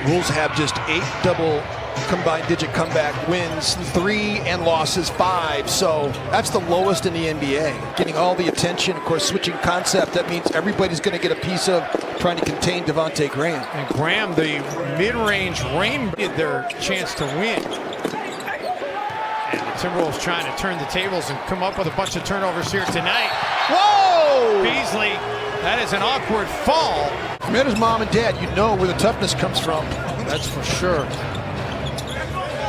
Bulls have just 8 double combined digit comeback wins, 3 and losses 5. So that's the lowest in the NBA. Getting all the attention, of course, switching concept. That means everybody's going to get a piece of trying to contain Devontae Graham. And Graham, the mid-range rain, their chance to win. And the Timberwolves trying to turn the tables and come up with a bunch of turnovers here tonight. Whoa! Beasley, that is an awkward fall. Met his mom and dad, you know where the toughness comes from. That's for sure.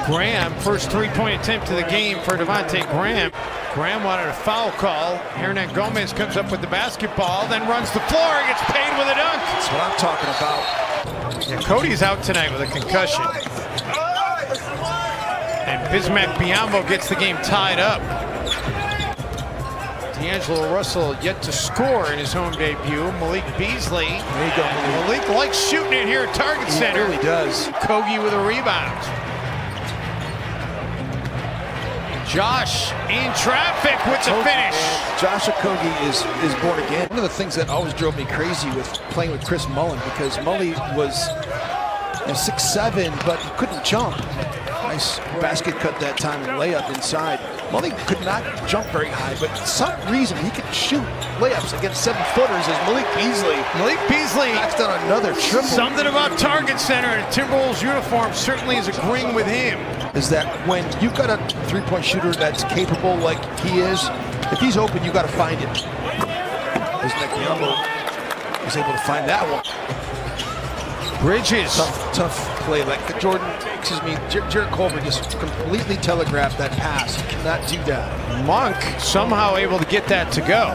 Graham, first three-point attempt of the game for Devontae Graham. Graham wanted a foul call. Hernan Gomez comes up with the basketball, then runs the floor, gets paid with a dunk. That's what I'm talking about. Yeah, Cody's out tonight with a concussion. And Bismack Biyombo gets the game tied up. D'Angelo Russell yet to score in his home debut. Malik Beasley. There you go, Malik. Malik likes shooting it here at Target Center. He really does. Kogi with a rebound. Josh in traffic with the finish. Josh Okogie is born again. One of the things that always drove me crazy with playing with Chris Mullin, because Mully was 6'7", but he couldn't jump. Nice basket cut that time and layup inside. Mully could not jump very high, but for some reason he could shoot layups against 7-footers as Malik Beasley. Malik Beasley That's done another triple. Something about Target Center in a Timberwolves uniform certainly is agreeing with him. Is that when you've got a three-point shooter that's capable like he is, if he's open, you got to find him. Bismack Biyombo was able to find that one. Bridges. Tough play. Like Jarrett Culver just completely telegraphed that pass. He cannot do that. Monk somehow able to get that to go.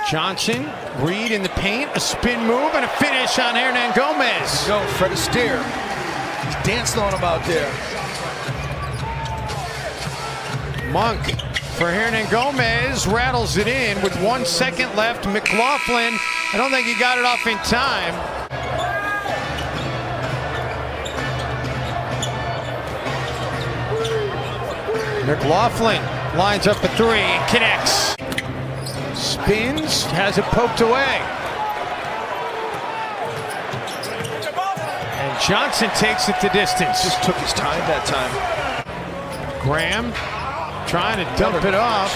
Johnson, Reed in the paint, a spin move and a finish on Hernan Gomez. Go, Fred Astaire. He's dancing on him out there. Monk for Hernan Gomez, rattles it in with 1 second left. McLaughlin, I don't think he got it off in time. McLaughlin lines up a 3 and connects. Spins, has it poked away. And Johnson takes it the distance. Just took his time that time. Graham trying to dump it off.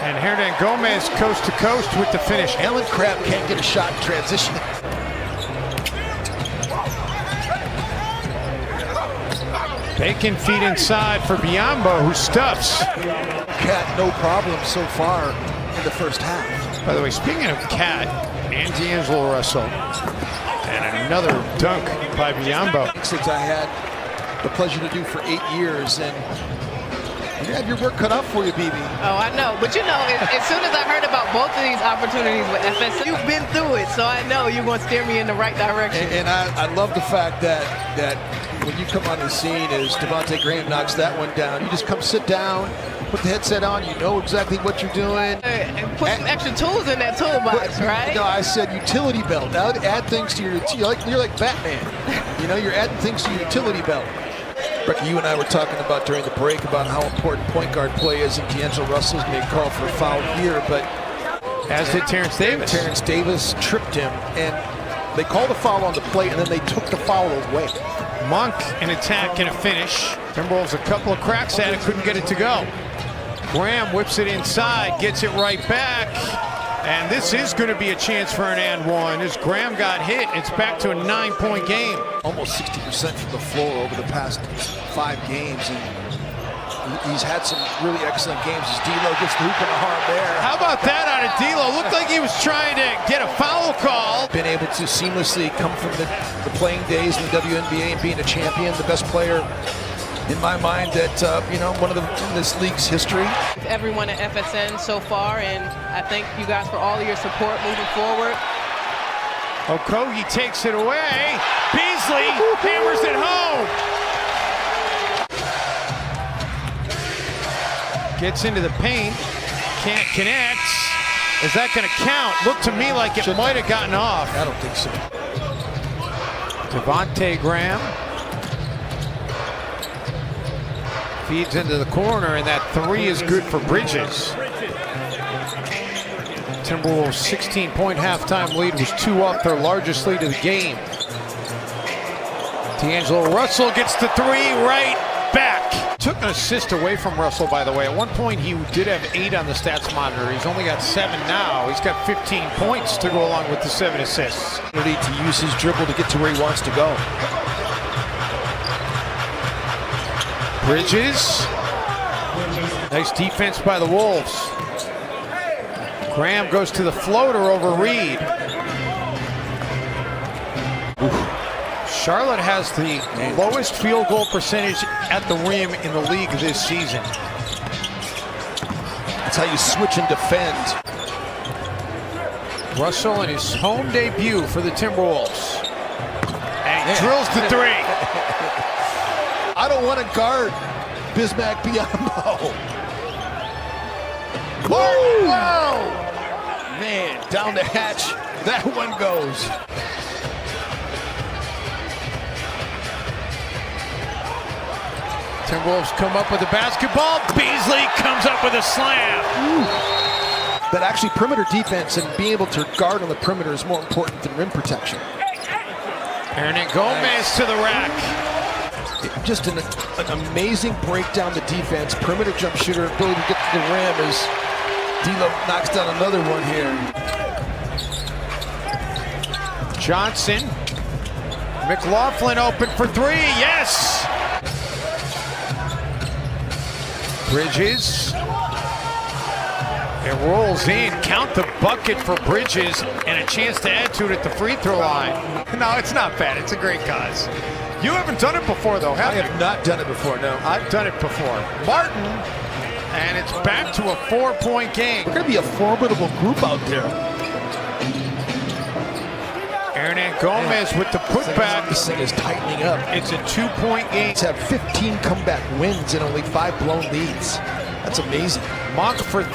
And Hernan Gomez coast to coast with the finish. Allen Crabbe can't get a shot in transition. Bacon feed inside for Biyombo, who stuffs. Cat, no problem so far in the first half. By the way, speaking of Cat and D'Angelo Russell, and another dunk by Biyombo. Things I had the pleasure to do for 8 years, and you had your work cut out for you, BB. Oh, I know. But you know, as soon as I heard about both of these opportunities with FSU, you've been through it, so I know you're going to steer me in the right direction. And I love the fact that when you come on the scene as Devontae Graham knocks that one down, you just come sit down, put the headset on, you know exactly what you're doing. And put some extra tools in that toolbox, right? No, I said utility belt. Now add things to your, you're like Batman. You know, you're adding things to your utility belt. Rick, you and I were talking about during the break about how important point guard play is, and D'Angelo Russell's made a call for a foul here, but as did Terrence Davis. Terrence Davis tripped him, and they called a foul on the play, and then they took the foul away. Monk, an attack and a finish. Timberwolves a couple of cracks at it, couldn't get it to go. Graham whips it inside, gets it right back. And this is going to be a chance for an and one. As Graham got hit, it's back to a 9-point game. Almost 60% from the floor over the past 5 games. And he's had some really excellent games as D'Lo gets the hoop in the heart there. How about that out of D'Lo? Looked like he was trying to get a foul call. Been able to seamlessly come from the playing days in the WNBA and being a champion, the best player in my mind that, one of in this league's history. Everyone at FSN so far, and I thank you guys for all of your support moving forward. Okogie takes it away. Beasley hammers it home. Gets into the paint, can't connect. Is that going to count? Looked to me like it might have gotten off. I don't think so. Devontae Graham feeds into the corner, and that 3 is good for Bridges. Timberwolves' 16-point halftime lead was 2 up, their largest lead of the game. D'Angelo Russell gets the 3 right back. Took an assist away from Russell, by the way. At one point, he did have 8 on the stats monitor. He's only got 7 now. He's got 15 points to go along with the 7 assists. Need to use his dribble to get to where he wants to go. Bridges. Nice defense by the Wolves. Graham goes to the floater over Reed. Charlotte has the lowest field goal percentage at the rim in the league this season. That's how you switch and defend. Russell in his home debut for the Timberwolves. And he drills the 3. I don't want to guard Bismack Biyombo. Whoa! Man, down the hatch, that one goes. Timberwolves come up with the basketball. Beasley comes up with a slam. But actually, perimeter defense and being able to guard on the perimeter is more important than rim protection. Hernan Gomez to the rack. Just an amazing breakdown the defense. Perimeter jump shooter, ability to get to the rim as D'Lo knocks down another one here. Johnson. McLaughlin open for 3. Yes! Bridges. It rolls in. Count the bucket for Bridges and a chance to add to it at the free throw line. No, it's not bad. It's a great cause. You haven't done it before, though, have you? I have not done it before, no. I've done it before. Martin, and it's back to a 4-point game. We're going to be a formidable group out there. Hernan Gomez with the putback. This thing is tightening up. It's a 2-point game. It's have 15 comeback wins and only 5 blown leads. That's amazing. Monk for 3.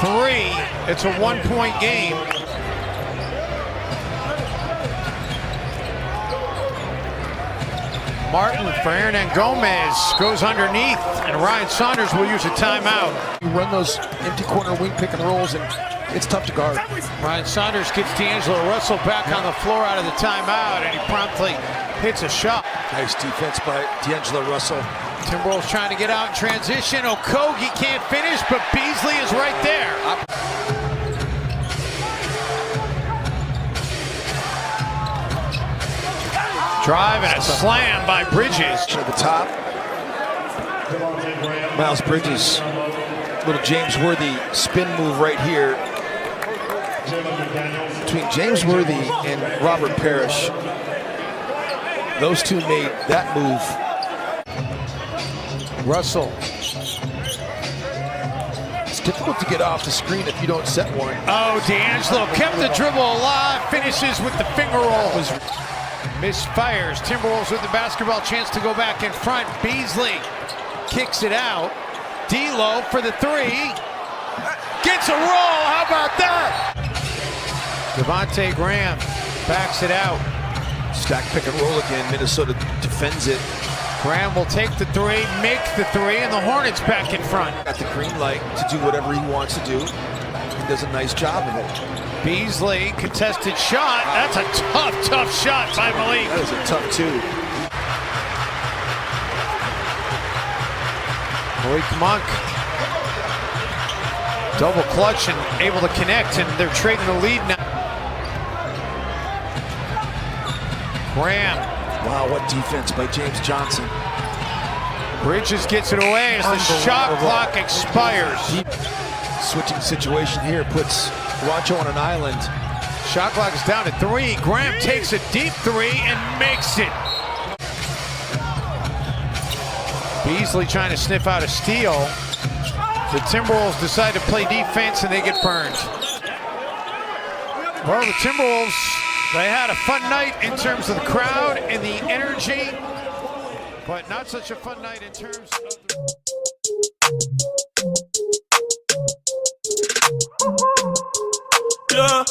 It's a 1-point game. Martin for Hernan Gomez goes underneath, and Ryan Saunders will use a timeout. You run those empty corner wing pick and rolls, and it's tough to guard. Ryan Saunders gets D'Angelo Russell back on the floor out of the timeout, and he promptly hits a shot. Nice defense by D'Angelo Russell. Timberwolves trying to get out in transition. Okogie can't finish, but Beasley is right there. Drive and a slam by Bridges. At the top. Miles Bridges. Little James Worthy spin move right here. Between James Worthy and Robert Parrish. Those two made that move. Russell. It's difficult to get off the screen if you don't set one. Oh, D'Angelo kept the dribble alive. Finishes with the finger roll. Misfires. Timberwolves with the basketball, chance to go back in front. Beasley kicks it out. D'Lo for the 3. Gets a roll. How about that? Devontae Graham backs it out. Stack pick and roll again. Minnesota defends it. Graham will take the 3, make the 3, and the Hornets back in front. Got the green light to do whatever he wants to do. He does a nice job of it. Beasley, contested shot. That's a tough shot by Malik. That is a tough 2. Malik Monk. Double clutch and able to connect, and they're trading the lead now. Graham. Wow, what defense by James Johnson. Bridges gets it away as the shot clock expires. Switching situation here puts Juancho on an island. Shot clock is down to 3. Graham takes a deep 3 and makes it. Beasley trying to sniff out a steal. The Timberwolves decide to play defense and they get burned. Well, the Timberwolves, they had a fun night in terms of the crowd and the energy, but not such a fun night in terms of... Yeah.